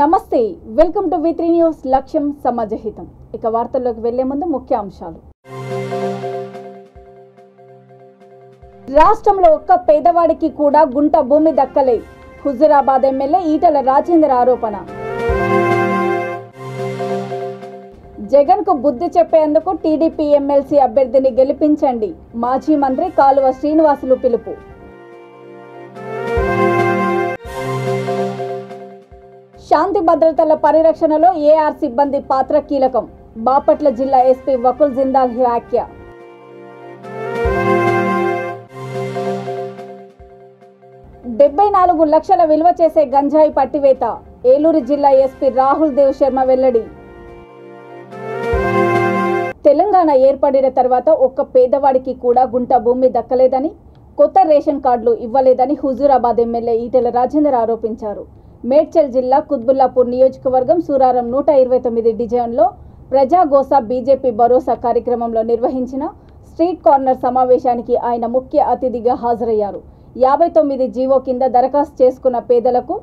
నమస్తే welcome to V3 news లక్ష్యం సమాజహితం ఇక వార్తల్లోకి వెళ్లే ముందు ముఖ్య అంశాలు రాష్ట్రంలో ఒక్క పేదవాడికి కూడా గుంట భూమి దక్కలే హుజూరాబాద్ ఎమ్మెల్యే ఈటల రాజేందర్ ఆరోపణ జగన్ కు బుద్ధి చెప్పేందుకు టీడీపీ ఎమ్మెల్సీ అభ్యర్థిని గెలిపించండి మాజీ మంత్రి కాలువ శ్రీనివాసులు పిలుపు శాంతి భద్రతల పరిరక్షణలో ఏఆర్ సిబ్బంది పాత్ర కీలకం బాపట్ల జిల్లా ఎస్పీ వకుల్ జిందాల్ వ్యాఖ్య $74 లక్షల విలువ చేసే గంజాయి పట్టివేత ఏలూరు జిల్లా ఎస్పీ రాహుల్ దేవ్ శర్మ వెల్లడి తెలంగాణ ఏర్పడిన తర్వాత ఒక్క పేదవాడికి కూడా గుంట భూమి దక్కలేదని కొత్త రేషన్ కార్డులు ఇవ్వలేదని హుజూరాబాద్ ఎమ్మెల్యే ఈటల రాజేందర్ ఆరోపించారు మేడ్చల్ జిల్లా కుత్బుల్లాపూర్ నియోజకవర్గం సూరారం 129 డివిజన్లో ప్రజాగోస బీజేపీ భరోసా కార్యక్రమంలో నిర్వహించిన స్ట్రీట్ కార్నర్ సమావేశానికి ఆయన ముఖ్య అతిథిగా హాజరయ్యారు 59 జీవో కింద దరఖాస్తు చేసుకున్న పేదలకు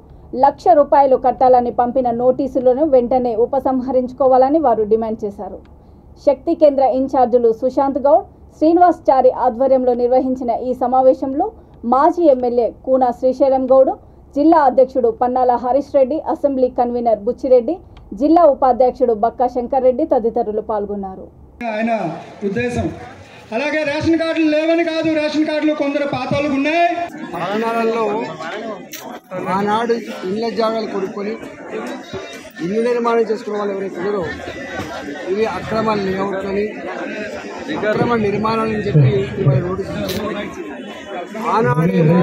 ₹1,00,000 కట్టాలని పంపిన నోటీసులను వెంటనే ఉపసంహరించుకోవాలని వారు డిమాండ్ చేశారు శక్తి కేంద్ర ఇన్ఛార్జీలు సుశాంత్ గౌడ్ శ్రీనివాస్ చారి ఆధ్వర్యంలో నిర్వహించిన ఈ సమావేశంలో మాజీ ఎమ్మెల్యే కూనా శ్రీశైలం గౌడ్ జిల్లా అధ్యక్షుడు పన్నాల హరీష్ రెడ్డి అసెంబ్లీ కన్వీనర్ బుచ్చిరెడ్డి జిల్లా ఉపాధ్యక్షుడు బక్కా శంకర్ రెడ్డి తదితరులు పాల్గొన్నారు ఆయన ఉద్దేశం అలాగే రేషన్ కార్డులు లేవని కాదు రేషన్ కార్డులు కొందరు పాతలు ఉన్నాయి పలనాడులో ఆనాడు ఇళ్ళ జాగాలు కొనుక్కొని ఇల్లు నిర్మాణం చేసుకున్న వాళ్ళు ఎవరైతే ఉన్నారో ఇవి అక్రమ లేఅవుట్లని అక్రమ నిర్మాణాలని చెప్పి ఇవాళ నోటీసు ఆనాడేమో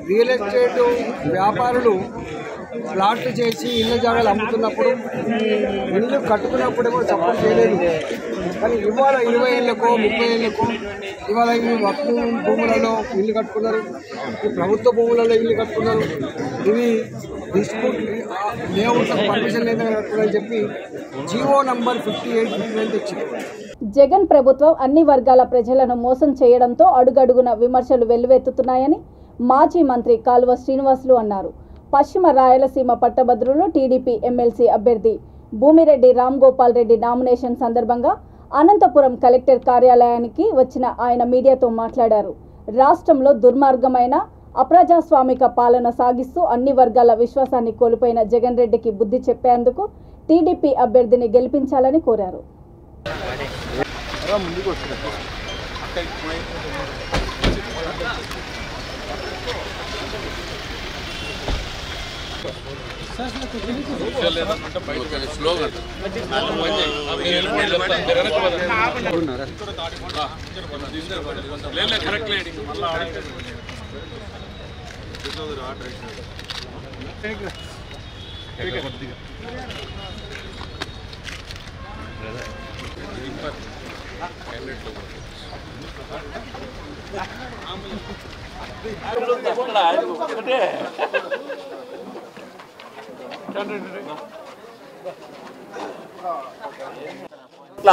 రియల్ ఎస్టేట్ వ్యాపారులు ప్లాట్లు చేసి ఇళ్ళ జాగాలు అమ్ముతున్నప్పుడు ఇల్లు కట్టుకున్నప్పుడేమో సపోర్ట్ చేయలేదు కానీ ఇవాళ 20 ఏళ్ళకో 30 ఏళ్ళకో ఇవాళ ఇవి వక్ఫ్ భూములలో ఇల్లు కట్టుకున్నారు ఈ ప్రభుత్వ భూములలో ఇల్లు కట్టుకున్నారు ఇవి డిస్ప్యూట్ లేఅవుట్ పర్మిషన్ లేదని కట్టుకున్నారని చెప్పి జీవో నంబర్ 58 వచ్చింది జగన్ ప్రభుత్వం అన్ని వర్గాల ప్రజలను మోసం చేయడంతో అడుగడుగున విమర్శలు వెల్లువెత్తుతున్నాయని మాజీ మంత్రి కాలువ శ్రీనివాసులు అన్నారు పశ్చిమ రాయలసీమ పట్టభద్రులు టీడీపీ ఎమ్మెల్సీ అభ్యర్థి భూమిరెడ్డి రామ్ గోపాల్ రెడ్డి నామినేషన్ సందర్భంగా అనంతపురం కలెక్టర్ కార్యాలయానికి వచ్చిన ఆయన మీడియాతో మాట్లాడారు రాష్ట్రంలో దుర్మార్గమైన అప్రజాస్వామిక పాలన సాగిస్తూ అన్ని వర్గాల విశ్వాసాన్ని కోల్పోయిన జగన్ రెడ్డికి బుద్ధి చెప్పేందుకు టీడీపీ అభ్యర్థిని గెలిపించాలని కోరారు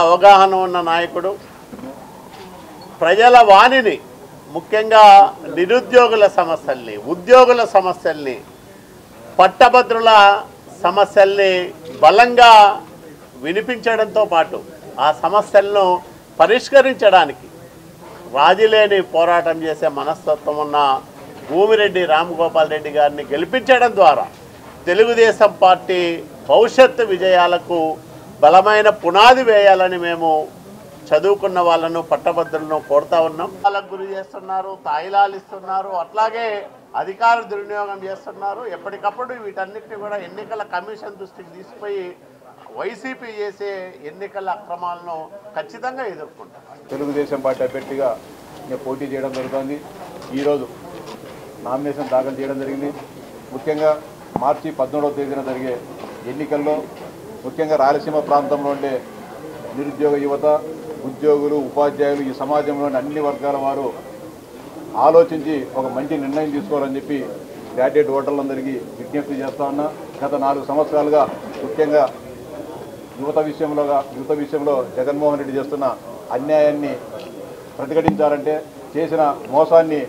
అవగాహన ఉన్న నాయకుడు ప్రజల వాణిని ముఖ్యంగా నిరుద్యోగుల సమస్యల్ని ఉద్యోగుల సమస్యల్ని పట్టభద్రుల సమస్యల్ని బలంగా వినిపించడంతో పాటు ఆ సమస్యలను పరిష్కరించడానికి రాజీలేని పోరాటం చేసే మనస్తత్వం ఉన్న భూమిరెడ్డి రామ్ గోపాల్ రెడ్డి గారిని గెలిపించడం ద్వారా తెలుగుదేశం పార్టీ భవిష్యత్తు విజయాలకు బలమైన పునాది వేయాలని మేము చదువుకున్న వాళ్ళను పట్టభద్రులను కోరుతా ఉన్నాం వాళ్ళకు గురి చేస్తున్నారు తాయిలాలు ఇస్తున్నారు అట్లాగే అధికార దుర్వినియోగం చేస్తున్నారు ఎప్పటికప్పుడు వీటన్నిటిని కూడా ఎన్నికల కమిషన్ దృష్టికి తీసుకుపోయి వైసీపీ చేసే ఎన్నికల అక్రమాలను ఖచ్చితంగా ఎదుర్కొంటాం తెలుగుదేశం పార్టీ అభ్యర్థిగా నేను పోటీ చేయడం జరుగుతుంది ఈరోజు నామినేషన్ దాఖలు చేయడం జరిగింది ముఖ్యంగా మార్చి 17వ తేదీన జరిగే ఎన్నికల్లో ముఖ్యంగా రాయలసీమ ప్రాంతంలో ఉండే నిరుద్యోగ యువత ఉద్యోగులు ఉపాధ్యాయులు ఈ సమాజంలోని అన్ని వర్గాల వారు ఆలోచించి ఒక మంచి నిర్ణయం తీసుకోవాలని చెప్పి గ్రాడ్యుయేట్ ఓటర్లందరికీ విజ్ఞప్తి చేస్తా ఉన్నా గత 4 సంవత్సరాలుగా ముఖ్యంగా యువత విషయంలో జగన్మోహన్ రెడ్డి చేస్తున్న అన్యాయాన్ని ప్రతిఘటించాలంటే చేసిన మోసాన్ని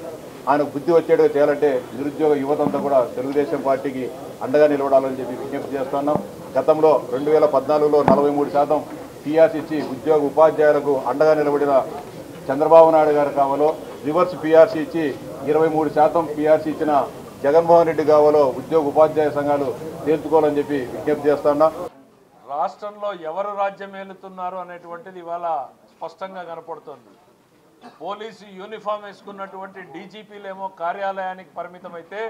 ఆయనకు బుద్ధి వచ్చేట్టుగా చేయాలంటే నిరుద్యోగ యువతంతా కూడా తెలుగుదేశం పార్టీకి అండగా నిలబడాలని చెప్పి విజ్ఞప్తి చేస్తున్నాం. గతంలో 2014లో 43% పిఆర్సీ ఇచ్చి ఉద్యోగ ఉపాధ్యాయులకు అండగా నిలబడిన చంద్రబాబు నాయుడు గారు కావాలో, రివర్స్ పిఆర్సీ ఇచ్చి 23% పిఆర్సీ ఇచ్చిన జగన్మోహన్ రెడ్డి కావాలో ఉద్యోగ ఉపాధ్యాయ సంఘాలు తేల్చుకోవాలని చెప్పి విజ్ఞప్తి చేస్తున్నాం. రాష్ట్రంలో ఎవరు రాజ్యం ఏలుతున్నారు అనేటువంటిది ఇవాళ స్పష్టంగా కనపడుతుంది. పోలీసు యూనిఫామ్ వేసుకున్నటువంటి డీజీపీలేమో కార్యాలయానికి పరిమితమైతే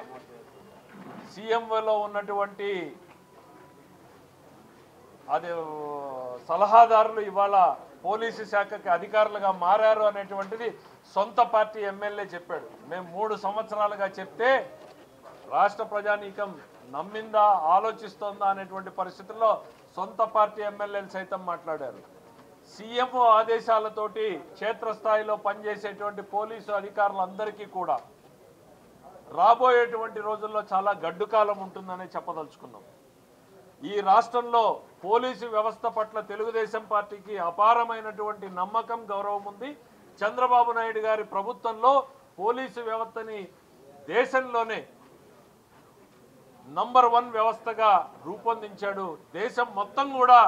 సీఎంఓలో ఉన్నటువంటి అది సలహాదారులు ఇవాళ పోలీసు శాఖకి అధికారులుగా మారారు అనేటువంటిది సొంత పార్టీ ఎమ్మెల్యే చెప్పాడు. మేము 3 సంవత్సరాలుగా చెప్తే రాష్ట్ర ప్రజానీకం నమ్మిందా, ఆలోచిస్తోందా అనేటువంటి పరిస్థితుల్లో సొంత పార్టీ ఎమ్మెల్యేలు సైతం మాట్లాడారు. సీఎంఓ ఆదేశాలతోటి క్షేత్రస్థాయిలో పనిచేసేటువంటి పోలీసు అధికారులందరికీ కూడా రాబోయేటువంటి రోజుల్లో చాలా గడ్డు కాలం ఉంటుందని చెప్పదలుచుకున్నాం. ఈ రాష్ట్రంలో పోలీసు వ్యవస్థ పట్ల తెలుగుదేశం పార్టీకి అపారమైనటువంటి నమ్మకం, గౌరవం ఉంది. చంద్రబాబు నాయుడు గారి ప్రభుత్వంలో పోలీసు వ్యవస్థని దేశంలోనే నంబర్ 1 వ్యవస్థగా రూపొందించాడు. దేశం మొత్తం కూడా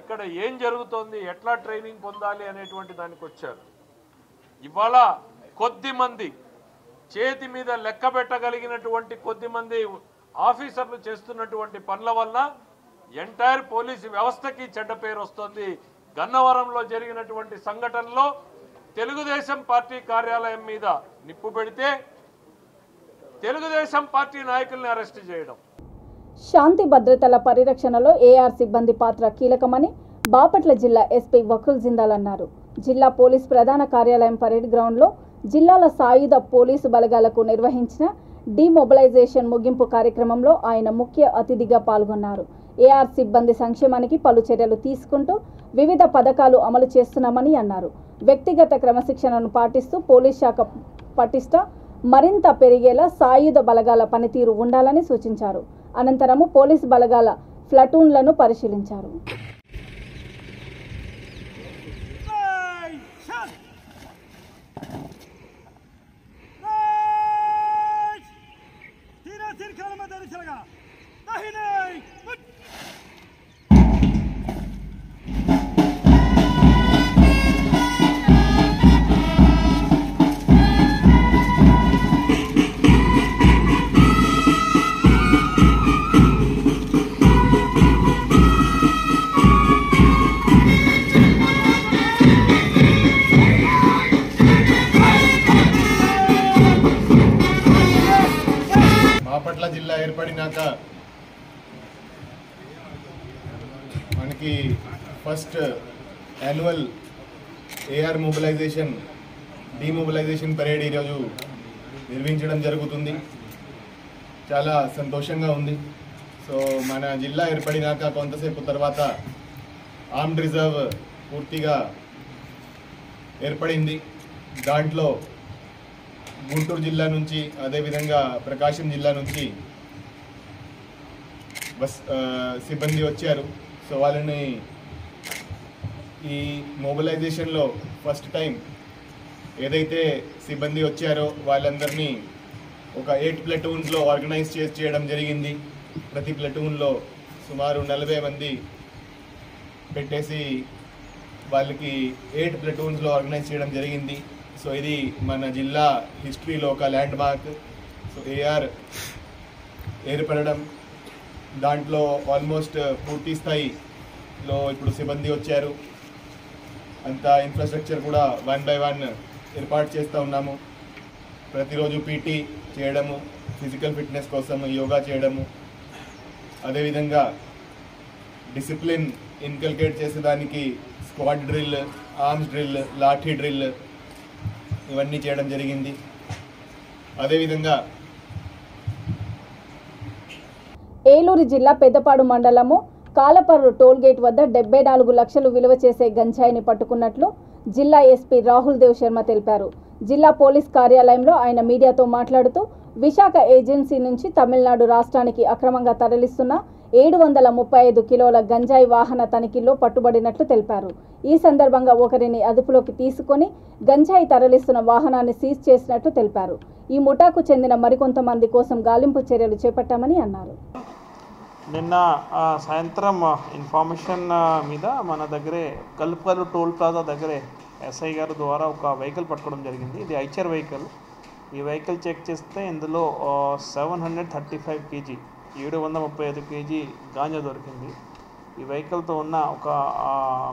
ఇక్కడ ఏం జరుగుతోంది, ఎట్లా ట్రైనింగ్ పొందాలి అనేటువంటి దానికి వచ్చారు. ఇవాళ కొద్దిమంది చేతి మీద లెక్క పెట్టగలిగినటువంటి కొద్దిమంది ఆఫీసర్లు చేస్తున్నటువంటి పనుల వల్ల ఎంటైర్ పోలీసు వ్యవస్థకి చెడ్డ పేరు వస్తుంది. గన్నవరంలో జరిగినటువంటి సంఘటనలో తెలుగుదేశం పార్టీ కార్యాలయం మీద నిప్పు పెడితే తెలుగుదేశం పార్టీ నాయకుల్ని అరెస్ట్ చేయడం. శాంతి భద్రతల పరిరక్షణలో ఏఆర్ సిబ్బంది పాత్ర కీలకమని బాపట్ల జిల్లా ఎస్పీ వకుల్ జిందాల్ అన్నారు. జిల్లా పోలీస్ ప్రధాన కార్యాలయం పరేడ్ గ్రౌండ్లో జిల్లాల సాయుధ పోలీసు బలగాలకు నిర్వహించిన డిమొబిలైజేషన్ ముగింపు కార్యక్రమంలో ఆయన ముఖ్య అతిథిగా పాల్గొన్నారు. ఏఆర్ సిబ్బంది సంక్షేమానికి పలు చర్యలు తీసుకుంటూ వివిధ పథకాలు అమలు చేస్తున్నామని అన్నారు. వ్యక్తిగత క్రమశిక్షణను పాటిస్తూ పోలీస్ శాఖ పటిష్ట మరింత పెరిగేలా సాయుధ బలగాల పనితీరు ఉండాలని సూచించారు. అనంతరము పోలీసు బలగాల ప్లాటూన్లను పరిశీలించారు. బాపట్ల జిల్లా ఏర్పడినాక మనకి first annual AR mobilization demobilization parade ఈరోజు నిర్వహించడం జరుగుతుంది. చాలా సంతోషంగా ఉంది. సో మన జిల్లా ఏర్పడినాక కొంతసేపు తర్వాత ఆర్మ్డ్ రిజర్వ్ పూర్తిగా ఏర్పడింది. దాంట్లో గుంటూరు జిల్లా నుంచి, అదేవిధంగా ప్రకాశం జిల్లా నుంచి సిబ్బంది వచ్చారు. సో వాళ్ళని ఈ మొబిలైజేషన్లో ఫస్ట్ టైం ఏదైతే సిబ్బంది వచ్చారో వాళ్ళందరినీ ఒక 8 ప్లటూన్స్లో ఆర్గనైజ్ చేయడం జరిగింది. ప్రతి ప్లటూన్లో సుమారు 40 మంది పెట్టేసి వాళ్ళకి 8 ప్లటూన్స్లో ఆర్గనైజ్ చేయడం జరిగింది. సో ఇది మన జిల్లా హిస్టరీలో ఒక ల్యాండ్ మార్క్. సో ఏఆర్ ఏర్పడడం, దాంట్లో ఆల్మోస్ట్ పూర్తి స్థాయిలో ఇప్పుడు సిబ్బంది వచ్చారు. అంతా ఇన్ఫ్రాస్ట్రక్చర్ కూడా 1 by 1 ఏర్పాటు చేస్తూ ఉన్నాము. ప్రతిరోజు పీటీ చేయడము, ఫిజికల్ ఫిట్నెస్ కోసం యోగా చేయడము, అదేవిధంగా డిసిప్లిన్ ఇన్కల్కేట్ చేసేదానికి squad drill, arms drill, lathi drill ఇవన్నీ చేయడం జరిగింది. అదేవిధంగా ఏలూరు జిల్లా పెద్దపాడు మండలము కాలపర్రు టోల్గేట్ వద్ద 74 లక్షలు విలువ చేసే గంజాయిని పట్టుకున్నట్లు జిల్లా ఎస్పీ రాహుల్ దేవ్ శర్మ తెలిపారు. జిల్లా పోలీస్ కార్యాలయంలో ఆయన మీడియాతో మాట్లాడుతూ విశాఖ ఏజెన్సీ నుంచి తమిళనాడు రాష్ట్రానికి అక్రమంగా తరలిస్తున్న 735 కిలోల గంజాయి వాహన తనిఖీల్లో పట్టుబడినట్లు తెలిపారు. ఈ సందర్భంగా ఒకరిని అదుపులోకి తీసుకొని గంజాయి తరలిస్తున్న వాహనాన్ని సీజ్ చేసినట్లు తెలిపారు. ఈ ముఠాకు చెందిన మరికొంతమంది కోసం గాలింపు చర్యలు చేపట్టామని అన్నారు. నిన్న సాయంత్రం ఇన్ఫర్మేషన్ మీద మన దగ్గరే కల్పకల్లు టోల్ ప్లాజా దగ్గరే ఎస్ఐ గారి ద్వారా ఒక వెహికల్ పట్టుకోవడం జరిగింది. ఇది ఐచర్ వెహికల్. ఈ వెహికల్ చెక్ చేస్తే ఇందులో 735 కేజీ 735 కేజీ గాంజా దొరికింది. ఈ వెహికల్తో ఉన్న ఒక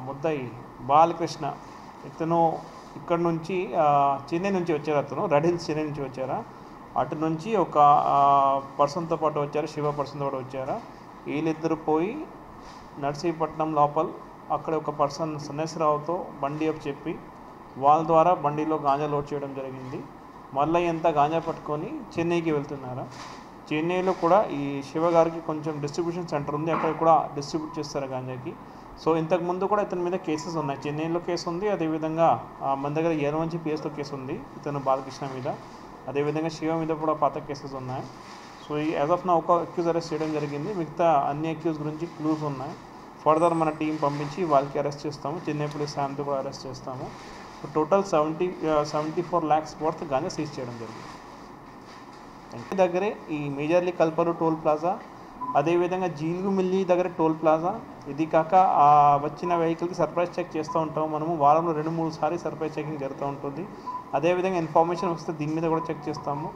ముద్దాయి బాలకృష్ణ, ఇతను ఇక్కడ నుంచి చెన్నై నుంచి వచ్చారు. అతను రెడ్ హిల్స్ చెన్నై నుంచి వచ్చారా, అటు నుంచి ఒక పర్సన్తో పాటు వచ్చారు, శివ పర్సన్తో పాటు వచ్చారా. వీళ్ళిద్దరు పోయి నర్సీపట్నం లోపల అక్కడ ఒక పర్సన్ సన్నేశ్వరరావుతో బండి అప్ చెప్పి వాళ్ళ ద్వారా బండిలో గాంజా లోడ్ చేయడం జరిగింది. మళ్ళీ ఎంత గాంజా పట్టుకొని చెన్నైకి వెళ్తున్నారా. చెన్నైలో కూడా ఈ శివ గారికి కొంచెం డిస్ట్రిబ్యూషన్ సెంటర్ ఉంది, అక్కడ కూడా డిస్ట్రిబ్యూట్ చేస్తారు గాంజాకి. సో ఇంతకుముందు కూడా ఇతని మీద కేసెస్ ఉన్నాయి. చెన్నైలో కేసు ఉంది, అదేవిధంగా మన దగ్గర ఏరవంచి పిఎస్లో కేసు ఉంది ఇతను బాలకృష్ణ మీద, అదేవిధంగా శివ మీద కూడా పాత కేసెస్ ఉన్నాయి. సో ఈ యాజ్ ఆఫ్ నా ఒక అక్యూజ్ అరెస్ట్ చేయడం జరిగింది. మిగతా అన్ని అక్యూజ్ గురించి క్లూస్ ఉన్నాయి. ఫర్దర్ మన టీం పంపించి వాళ్ళకి అరెస్ట్ చేస్తాము. చెన్నై పోలీస్ సాయంతో కూడా అరెస్ట్ చేస్తాము. Total 74 lakhs worth ganja seize చేయడం జరిగింది. దగ్గరే ఈ మేజర్లీ కల్పరు టోల్ ప్లాజా, అదేవిధంగా జీలుగుమిల్లి దగ్గర టోల్ ప్లాజా, ఇది కాక వచ్చిన వెహికల్కి సర్ప్రైజ్ చెక్ చేస్తూ ఉంటాము మనము. వారంలో 2-3 సార్లు సర్ప్రైజ్ చెకింగ్ జరుగుతూ ఉంటుంది. అదేవిధంగా ఇన్ఫర్మేషన్ వస్తే దీని మీద కూడా చెక్ చేస్తాము.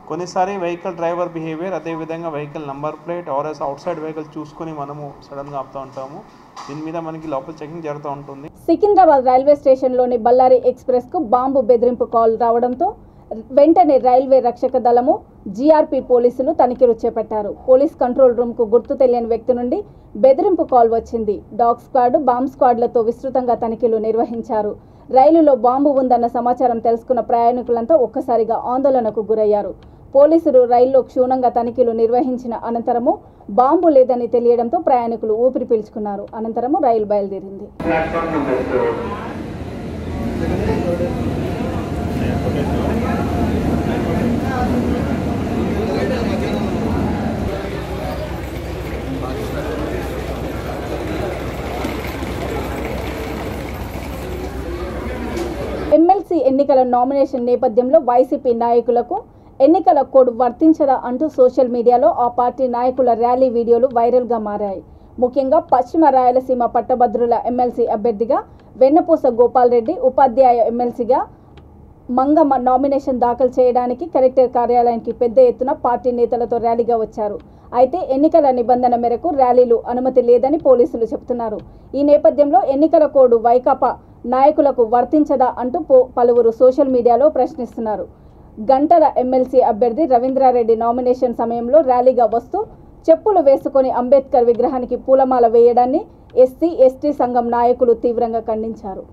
కొన్నిసారి వెహికల్ డ్రైవర్ బిహేవియర్, అదేవిధంగా vehicle number plate RS out side vehicle చూసుకొని మనము సడన్గా ఆపుతూ ఉంటాము. దీని మీద మనకి లోపల చెకింగ్ జరుగుతూ ఉంటుంది. సికింద్రాబాద్ రైల్వే స్టేషన్లోని బళ్ళారి ఎక్స్ప్రెస్కు బాంబు బెదిరింపు కాల్ రావడంతో వెంటనే రైల్వే రక్షక దళము, జీఆర్పీ పోలీసులు తనిఖీలు చేపట్టారు. పోలీస్ కంట్రోల్ రూమ్కు గుర్తు తెలియని వ్యక్తి నుండి బెదిరింపు కాల్ వచ్చింది. డాగ్ స్క్వాడ్, బాంబ్ స్క్వాడ్లతో విస్తృతంగా తనిఖీలు నిర్వహించారు. రైలులో బాంబు ఉందన్న సమాచారం తెలుసుకున్న ప్రయాణికులంతా ఒక్కసారిగా ఆందోళనకు గురయ్యారు. పోలీసులు రైల్లో క్షుణ్ణంగా తనిఖీలు నిర్వహించిన అనంతరము బాంబు లేదని తెలియడంతో ప్రయాణికులు ఊపిరి పీల్చుకున్నారు. అనంతరము రైలు బయలుదేరింది. ఎమ్మెల్సీ ఎన్నికల నామినేషన్ నేపథ్యంలో వైసీపీ నాయకులకు ఎన్నికల కోడ్ వర్తించదా అంటూ సోషల్ మీడియాలో ఆ పార్టీ నాయకుల ర్యాలీ వీడియోలు వైరల్గా మారాయి. ముఖ్యంగా పశ్చిమ రాయలసీమ పట్టభద్రుల ఎమ్మెల్సీ అభ్యర్థిగా వెన్నపూస గోపాల్ రెడ్డి, ఉపాధ్యాయ ఎమ్మెల్సీగా మంగమ్మ నామినేషన్ దాఖలు చేయడానికి కలెక్టర్ కార్యాలయానికి పెద్ద ఎత్తున పార్టీ నేతలతో ర్యాలీగా వచ్చారు. అయితే ఎన్నికల నిబంధన మేరకు ర్యాలీలు అనుమతి లేదని పోలీసులు చెబుతున్నారు. ఈ నేపథ్యంలో ఎన్నికల కోడ్ వైకాపా నాయకులకు వర్తించదా అంటూ పలువురు సోషల్ మీడియాలో ప్రశ్నిస్తున్నారు. గంటల ఎమ్మెల్సీ అభ్యర్థి రవీంద్రారెడ్డి నామినేషన్ సమయంలో ర్యాలీగా వస్తూ చెప్పులు వేసుకొని అంబేద్కర్ విగ్రహానికి పూలమాల వేయడాన్ని ఎస్సీ, ఎస్టీ సంఘం నాయకులు తీవ్రంగా ఖండించారు.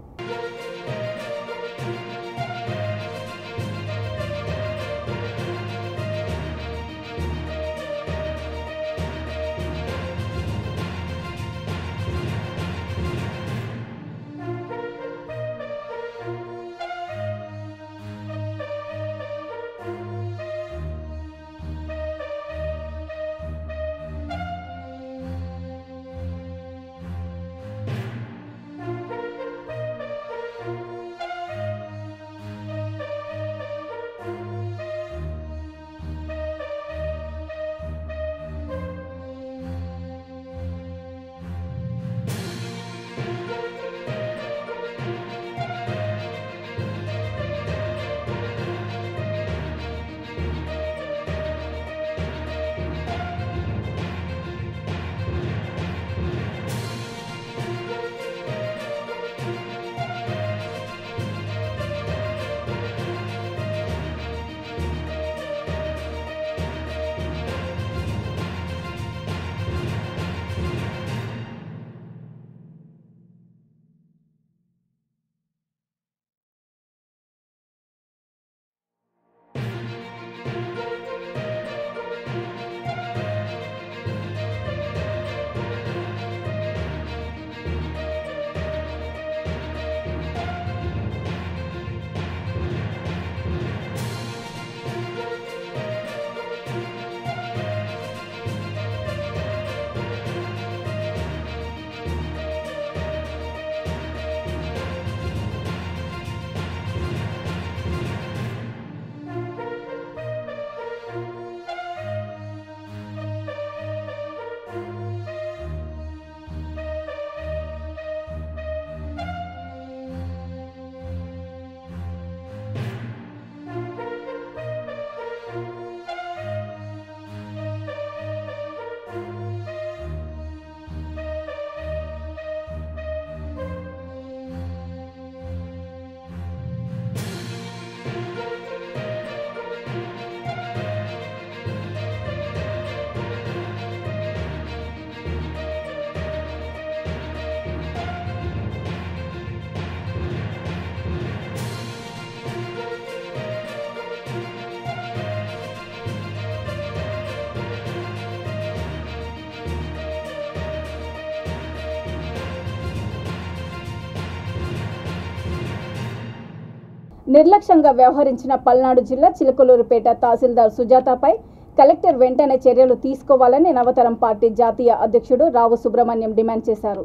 నిర్లక్ష్యంగా వ్యవహరించిన పల్నాడు జిల్లా చిలకలూరుపేట తహసీల్దార్ సుజాతపై కలెక్టర్ వెంటనే చర్యలు తీసుకోవాలని నవతరం పార్టీ జాతీయ అధ్యక్షుడు రావు సుబ్రహ్మణ్యం డిమాండ్ చేశారు.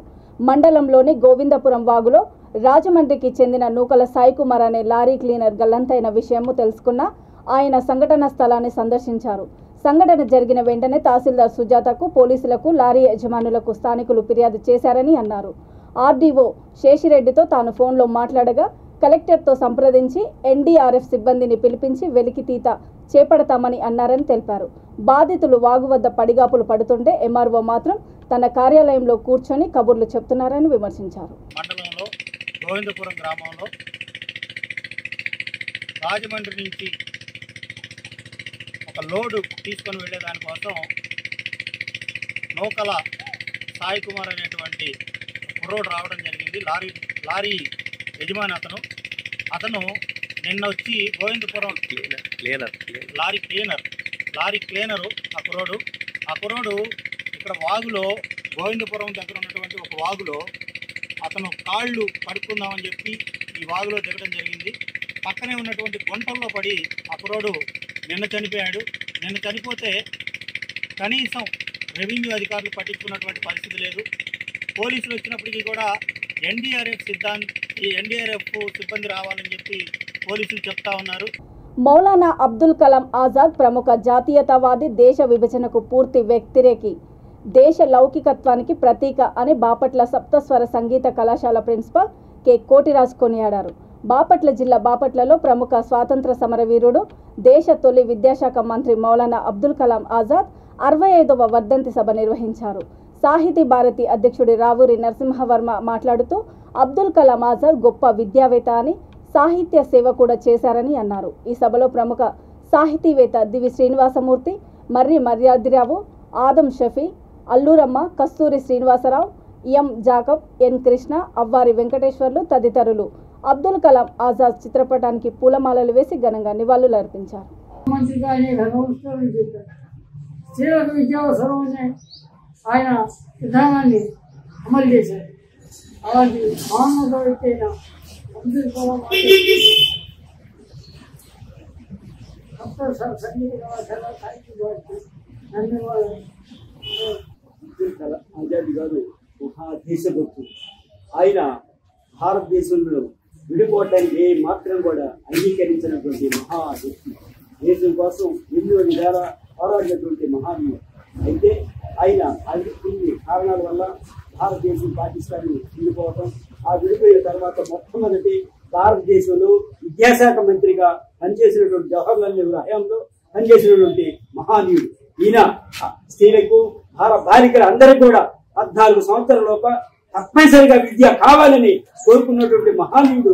మండలంలోని గోవిందపురం వాగులో రాజమండ్రికి చెందిన నూకల సాయి కుమార్ అనే లారీ క్లీనర్ గల్లంతైన విషయము తెలుసుకున్న ఆయన సంఘటన స్థలాన్ని సందర్శించారు. సంఘటన జరిగిన వెంటనే తహసీల్దార్ సుజాతకు, పోలీసులకు, లారీ యజమానులకు స్థానికులు ఫిర్యాదు చేశారని అన్నారు. ఆర్డీఓ శేషిరెడ్డితో తాను ఫోన్లో మాట్లాడగా కలెక్టర్తో సంప్రదించి ఎన్డీఆర్ఎఫ్ సిబ్బందిని పిలిపించి వెలికితీత చేపడతామని అన్నారని తెలిపారు. బాధితులు వాగు వద్ద పడిగాపులు పడుతుంటే ఎంఆర్ఓ మాత్రం తన కార్యాలయంలో కూర్చొని కబుర్లు చెప్తున్నారని విమర్శించారు. మండలంలో గోవిందపురం గ్రామంలో రాజమండ్రి నుంచి ఒక లోడు తీసుకొని వెళ్ళేదానికోసం నూకల సాయి కుమార్ అనేటువంటి కుర్రోడు రావడం జరిగింది. లారీ యజమాని అతను నిన్న వచ్చి గోవిందపురం లారీ క్లీనరు ఆ కుర్రోడు ఇక్కడ వాగులో గోవిందపురం దగ్గర ఉన్నటువంటి ఒక వాగులో అతను కాళ్ళు కడుక్కుందామని చెప్పి ఈ వాగులో దిగడం జరిగింది. పక్కనే ఉన్నటువంటి గుంటల్లో పడి ఆ కుర్రోడు నిన్న చనిపోయాడు. నిన్న చనిపోతే కనీసం రెవెన్యూ అధికారులు పట్టించుకున్నటువంటి పరిస్థితి లేదు. పోలీసులు వచ్చినప్పటికీ కూడా ఎన్డీఆర్ఎఫ్ సిబ్బంది రావాలని చెప్పి పోలీసులు చెప్తా ఉన్నారు. మౌలానా అబ్దుల్ కలాం ఆజాద్ ప్రముఖ జాతీయతావాది, దేశ విభజనకు పూర్తి వ్యతిరేకి, దేశ లౌకికత్వానికి ప్రతీక అని బాపట్ల సప్తస్వర సంగీత కళాశాల ప్రిన్సిపల్ కె కోటిరాజ్ కొనియాడారు. బాపట్ల జిల్లా బాపట్లలో ప్రముఖ స్వాతంత్ర సమరవీరుడు, దేశ తొలి విద్యాశాఖ మంత్రి మౌలానా అబ్దుల్ కలాం ఆజాద్ 65వ వర్ధంతి సభ నిర్వహించారు. సాహితీ భారతి అధ్యక్షుడి రావూరి నరసింహవర్మ మాట్లాడుతూ అబ్దుల్ కలాం ఆజాద్ గొప్ప విద్యావేత్త అని, సాహిత్య సేవ కూడా చేశారని అన్నారు. ఈ సభలో ప్రముఖ సాహితీవేత్త దివి శ్రీనివాసమూర్తి, మర్రి మర్యాదిరావు, ఆదం షఫీ, అల్లూరమ్మ, కస్తూరి శ్రీనివాసరావు, ఎం జాకబ్, ఎన్ కృష్ణ, అవ్వారి వెంకటేశ్వర్లు తదితరులు అబ్దుల్ కలాం ఆజాద్ చిత్రపటానికి పూలమాలలు వేసి ఘనంగా నివాళులర్పించారు. ఆయన విధానాన్ని అమలు చేశారు. అలాంటి మహానుభావుడైన అబ్దుల్ కలాం సంగీత కళాశాల సాహిత్య ధన్యవాదాలు. అబ్దుల్ కలాం ఆజాద్ గారు మహాదేశభక్తుడు. ఆయన భారతదేశంలో విడిపోవడానికి ఏ మాత్రం కూడా అంగీకరించినటువంటి మహావ్యక్తి, దేశం కోసం ఎన్నో విధాల పోరాడినటువంటి మహానీయుడు. అయితే ఆయన కొన్ని కారణాల వల్ల భారతదేశం పాకిస్తాన్ విడిపోవటం, ఆ విడిపోయిన తర్వాత మొట్టమొదటి భారతదేశంలో విద్యాశాఖ మంత్రిగా పనిచేసినటువంటి జవహర్లాల్ నెహ్రూ హయాంలో పనిచేసినటువంటి మహానీయుడు. ఈయన స్త్రీలకు, బాలికల అందరికీ కూడా 14 సంవత్సరాల లోప తప్పనిసరిగా విద్య కావాలని కోరుకున్నటువంటి మహానీయుడు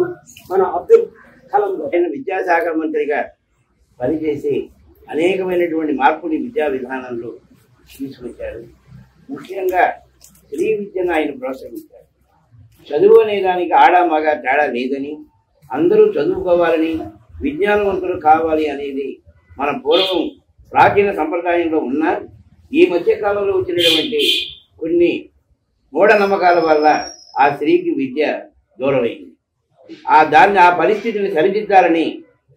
మన అబ్దుల్ కలాం గారు. ఆయన విద్యాశాఖ మంత్రిగా పనిచేసి అనేకమైనటువంటి మార్పుని విద్యా విధానంలో తీసుకొచ్చారు. ముఖ్యంగా స్త్రీ విద్యను ఆయన ప్రోత్సహించారు. చదువు అనే దానికి ఆడ మగ తేడా లేదని, అందరూ చదువుకోవాలని, విజ్ఞానవంతులు కావాలి అనేది మన పూర్వం ప్రాచీన సంప్రదాయంలో ఉన్న ఈ మధ్యకాలంలో వచ్చినటువంటి కొన్ని మూఢనమ్మకాల వల్ల ఆ స్త్రీకి విద్య దూరమైంది. ఆ పరిస్థితిని సరిదిద్దాలని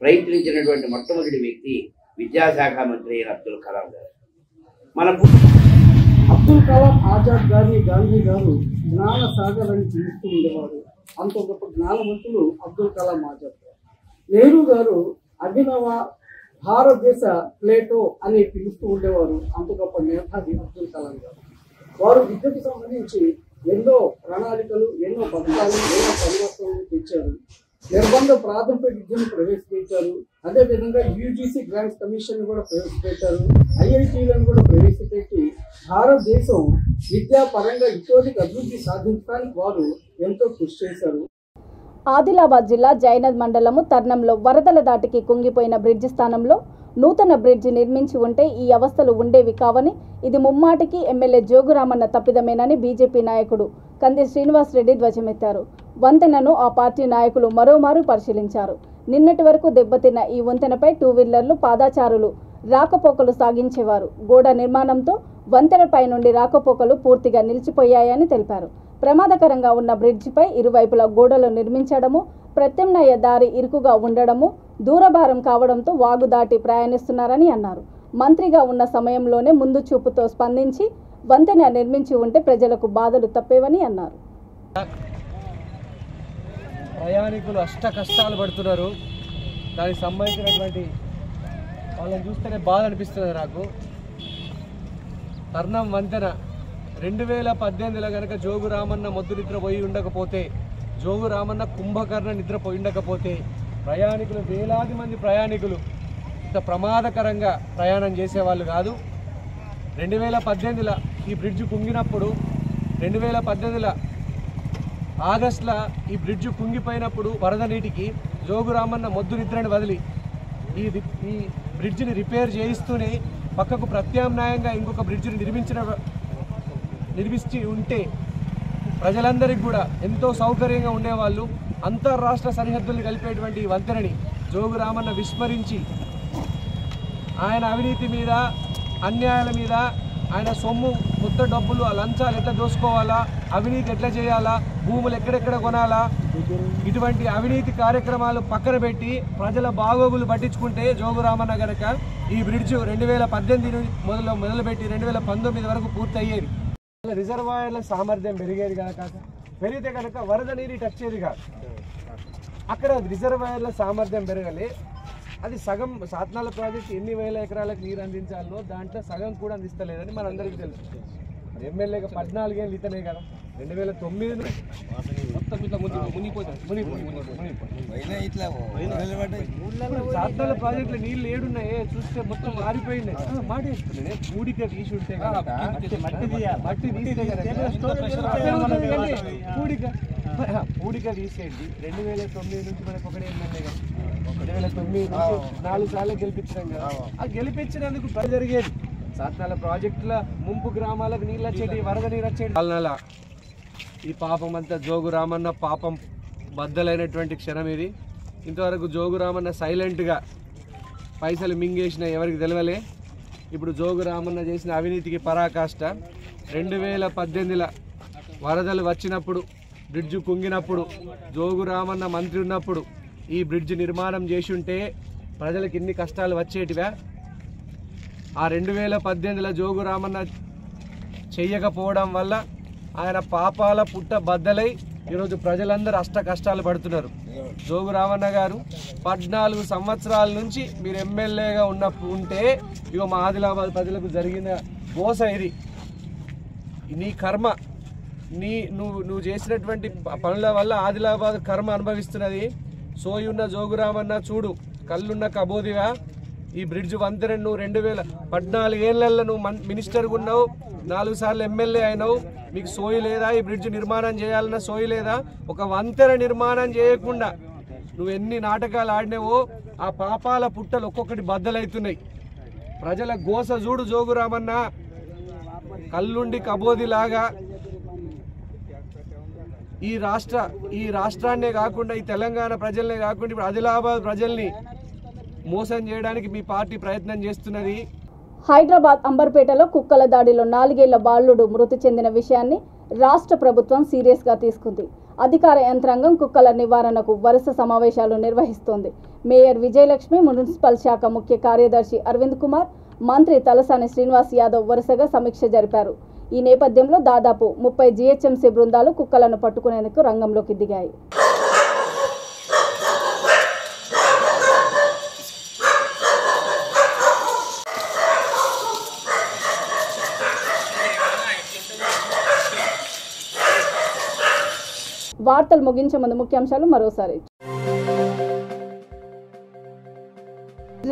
ప్రయత్నించినటువంటి మొట్టమొదటి వ్యక్తి విద్యాశాఖ మంత్రి అయిన అబ్దుల్ కలాం గారు. అబ్దుల్ కలాం ఆజాద్ గారిని గాంధీ గారు జ్ఞాన సాగర్ అని పిలుస్తూ ఉండేవారు. అంత గొప్ప జ్ఞానవంతులు అబ్దుల్ కలాం ఆజాద్ గారు. నెహ్రూ గారు అభినవ భారతదేశ ప్లేటో అని పిలుస్తూ ఉండేవారు. అంత గొప్ప మేధావి అబ్దుల్ కలాం గారు. వారు విద్యకు సంబంధించి ఎన్నో ప్రణాళికలు, ఎన్నో పథకాలు, ఎన్నో పరివర్తనలు తెచ్చారు. నిర్బంధ ప్రాథమిక విద్యను ప్రవేశపెట్టారు. అదేవిధంగా యూజీసీ గ్రాంట్స్ కమిషన్ కూడా ప్రవేశపెట్టారు. ఐఐటీలను కూడా ప్రవేశపెట్టి భారతదేశం విద్యా పరంగా ఇతోధిక అభివృద్ధి సాధించడానికి వారు ఎంతో కృషి చేశారు. ఆదిలాబాద్ జిల్లా జైనద్ మండలము తర్నంలో వరదల దాటికి కుంగిపోయిన బ్రిడ్జి స్థానంలో నూతన బ్రిడ్జి నిర్మించి ఉంటే ఈ అవస్థలు ఉండేవి కావని, ఇది ముమ్మాటికి ఎమ్మెల్యే జోగురామన్న తప్పిదమేనని బీజేపీ నాయకుడు కంది శ్రీనివాసరెడ్డి ధ్వజమెత్తారు. వంతెనను ఆ పార్టీ నాయకులు మరోమారు పరిశీలించారు. నిన్నటి వరకు దెబ్బతిన్న ఈ వంతెనపై 2 వీలర్లు, పాదాచారులు రాకపోకలు సాగించేవారు. గోడ నిర్మాణంతో వంతెనపై నుండి రాకపోకలు పూర్తిగా నిలిచిపోయాయని తెలిపారు. ప్రమాదకరంగా ఉన్న బ్రిడ్జిపై ఇరువైపులా గోడలు నిర్మించడము, ప్రత్యామ్నాయ దారి ఇరుకుగా ఉండడము, దూరభారం కావడంతో వాగు దాటి ప్రయాణిస్తున్నారని అన్నారు. మంత్రిగా ఉన్న సమయంలోనే ముందు చూపుతో స్పందించి వంతెన నిర్మించి ఉంటే ప్రజలకు బాధలు తప్పేవని అన్నారు. ప్రయాణికులు అష్ట కష్టాలు పడుతున్నారు. దానికి సంబంధించినటువంటి వాళ్ళని చూస్తేనే బాధ అనిపిస్తుంది నాకు. కర్ణం వంతెన 2018లో కనుక జోగు రామన్న మొద్దు నిద్రపోయి ఉండకపోతే, జోగు రామన్న కుంభకర్ణ నిద్రపోయి ఉండకపోతే ప్రయాణికులు, వేలాది మంది ప్రయాణికులు ఇంత ప్రమాదకరంగా ప్రయాణం చేసేవాళ్ళు కాదు. 2018లో ఈ బ్రిడ్జ్ కుంగినప్పుడు, 2018 ఆగస్టులో ఈ బ్రిడ్జ్ కుంగిపోయినప్పుడు వరద నీటికి జోగు రామన్న మొద్దు నిద్రని వదిలి ఈ బ్రిడ్జిని రిపేర్ చేయిస్తూనే పక్కకు ప్రత్యామ్నాయంగా ఇంకొక బ్రిడ్జిని నిర్మించి ఉంటే ప్రజలందరికీ కూడా ఎంతో సౌకర్యంగా ఉండేవాళ్ళు. అంతర్రాష్ట్ర సరిహద్దుల్ని కలిపేటువంటి ఈ వంతెనని జోగు రామన్న విస్మరించి ఆయన అవినీతి మీద, అన్యాయాల మీద, ఆయన సొమ్ము, కొత్త డబ్బులు, ఆ లంచాలు ఎట్లా దోసుకోవాలా, అవినీతి ఎట్లా చేయాలా, భూములు ఎక్కడెక్కడ కొనాలా, ఇటువంటి అవినీతి కార్యక్రమాలు పక్కన పెట్టి ప్రజల బాగోగులు పట్టించుకుంటే జోగు రామన్న గనక ఈ బ్రిడ్జ్ 2018 మొదలుపెట్టి 2019 వరకు పూర్తి అయ్యేది. రిజర్వాయర్ల సామర్థ్యం పెరిగేది కనుక, పెరిగితే కనుక వరద నీరు వచ్చేది కాదు. అక్కడ రిజర్వాయర్ల సామర్థ్యం పెరగలే. అది సగం సాత్నాల ప్రాజెక్ట్ ఎన్ని వేల ఎకరాలకు నీరు అందించాలో దాంట్లో సగం కూడా అందిస్తలేదని మనందరికీ తెలుసు. ఎమ్మెల్యేగా 14 ఏళ్ళు ఇతనే కదా. 2009 మొత్తం ఇట్లా సాత్నాల ప్రాజెక్టులో నీళ్ళు ఏడున్నాయి చూస్తే మొత్తం మారిపోయినాయి. మాట వేసుకున్నాయి. పూడిక తీసి ఉంటే పూడిక తీసేయండి. 2009 నుంచి మనకు ఒకటే ఎమ్మెల్యేగా 2009 నుంచి 4 సార్లు గెలిపించాం కదా. ఆ గెలిపించినందుకు పని జరిగేది. సాత్నాల ప్రాజెక్టుల ముంపు గ్రామాలకు నీళ్ళు వచ్చేటి, వరద నీరు వచ్చేటి. పాలనల ఈ పాపం అంతా జోగు రామన్న పాపం బద్దలైనటువంటి క్షణం ఇది. ఇంతవరకు జోగు రామన్న సైలెంట్గా పైసలు మింగేసిన ఎవరికి తెలవలే. ఇప్పుడు జోగు రామన్న చేసిన అవినీతికి పరాకాష్ట. 2018లో వరదలు వచ్చినప్పుడు, బ్రిడ్జ్ కుంగినప్పుడు, జోగు రామన్న మంత్రి ఉన్నప్పుడు ఈ బ్రిడ్జ్ నిర్మాణం చేసి ఉంటే ప్రజలకు ఇన్ని కష్టాలు వచ్చేటివా? ఆ 2018లో జోగు రామన్న చెయ్యకపోవడం వల్ల ఆయన పాపాల పుట్ట బద్దలై ఈరోజు ప్రజలందరూ అష్ట కష్టాలు పడుతున్నారు. జోగు రామన్న గారు 14 సంవత్సరాల నుంచి మీరు ఎమ్మెల్యేగా ఉంటే ఇగో మా ఆదిలాబాద్ ప్రజలకు జరిగిన మోస ఇది. నీ కర్మ, నువ్వు చేసినటువంటి పనుల వల్ల ఆదిలాబాద్ కర్మ అనుభవిస్తున్నది. సోయి ఉన్న జోగు రామన్న చూడు, కళ్ళున్న కబోదిగా ఈ బ్రిడ్జ్ వంతెన నువ్వు 2014 ఏళ్లలో నువ్వు మినిస్టర్గా ఉన్నావు, 4 సార్లు ఎమ్మెల్యే అయినావు. మీకు సోయి లేదా? ఈ బ్రిడ్జ్ నిర్మాణం చేయాలన్న సోయి లేదా? ఒక వంతెన నిర్మాణం చేయకుండా నువ్వు ఎన్ని నాటకాలు ఆడినావో ఆ పాపాల పుట్టలు ఒక్కొక్కటి బద్దలవుతున్నాయి. ప్రజల గోస చూడు జోగు రామన్న. కళ్ళుండి కబోదిలాగా ఈ రాష్ట్రాన్నే కాకుండా, ఈ తెలంగాణ ప్రజలనే కాకుండా ఇప్పుడు ఆదిలాబాద్ ప్రజల్ని మోసం చేయడానికి మీ పార్టీ ప్రయత్నం చేస్తున్నది. హైదరాబాద్ అంబర్పేటలో కుక్కల దాడిలో 4 ఏళ్ల బాలుడు మృతి చెందిన విషయాన్ని రాష్ట్ర ప్రభుత్వం సీరియస్గా తీసుకుంది. అధికార యంత్రాంగం కుక్కల నివారణకు వరుస సమావేశాలు నిర్వహిస్తోంది. మేయర్ విజయలక్ష్మి, మున్సిపల్ శాఖ ముఖ్య కార్యదర్శి అరవింద్ కుమార్, మంత్రి తలసాని శ్రీనివాస్ యాదవ్ వరుసగా సమీక్ష జరిపారు. ఈ నేపథ్యంలో దాదాపు 30 జీహెచ్ఎంసీ బృందాలు కుక్కలను పట్టుకునేందుకు రంగంలోకి దిగాయి. వార్తలు ముగించే ముందు ముఖ్యాంశాలు మరోసారి.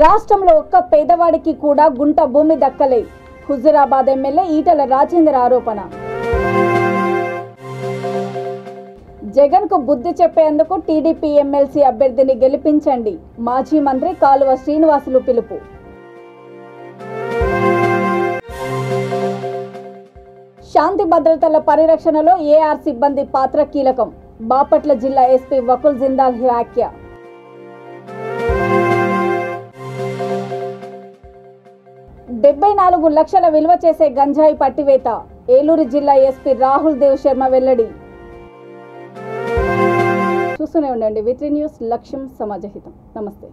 రాష్ట్రంలో ఒక్క పేదవాడికి కూడా గుంట భూమి దక్కలే. హుజూరాబాద్ ఎమ్మెల్యే ఈటెల రాజేందర్ ఆరోపణ. జగన్ కు బుద్ధి చెప్పేందుకు టీడీపీ ఎమ్మెల్సీ అభ్యర్థిని గెలిపించండి. మాజీ మంత్రి కాలువ శ్రీనివాసులు పిలుపు. శాంతి భద్రతల పరిరక్షణలో ఏఆర్ సిబ్బంది పాత్ర కీలకం. బాపట్ల జిల్లా ఎస్పీ వకుల్ జిందాల్ వ్యాఖ్య. $74 లక్షల విలువ చేసే గంజాయి పట్టివేత. ఏలూరు జిల్లా ఎస్పీ రాహుల్ దేవ్ శర్మ వెల్లడి. చూస్తూనే ఉండండి V3 న్యూస్, లక్ష్యం సమాజహితం. నమస్తే.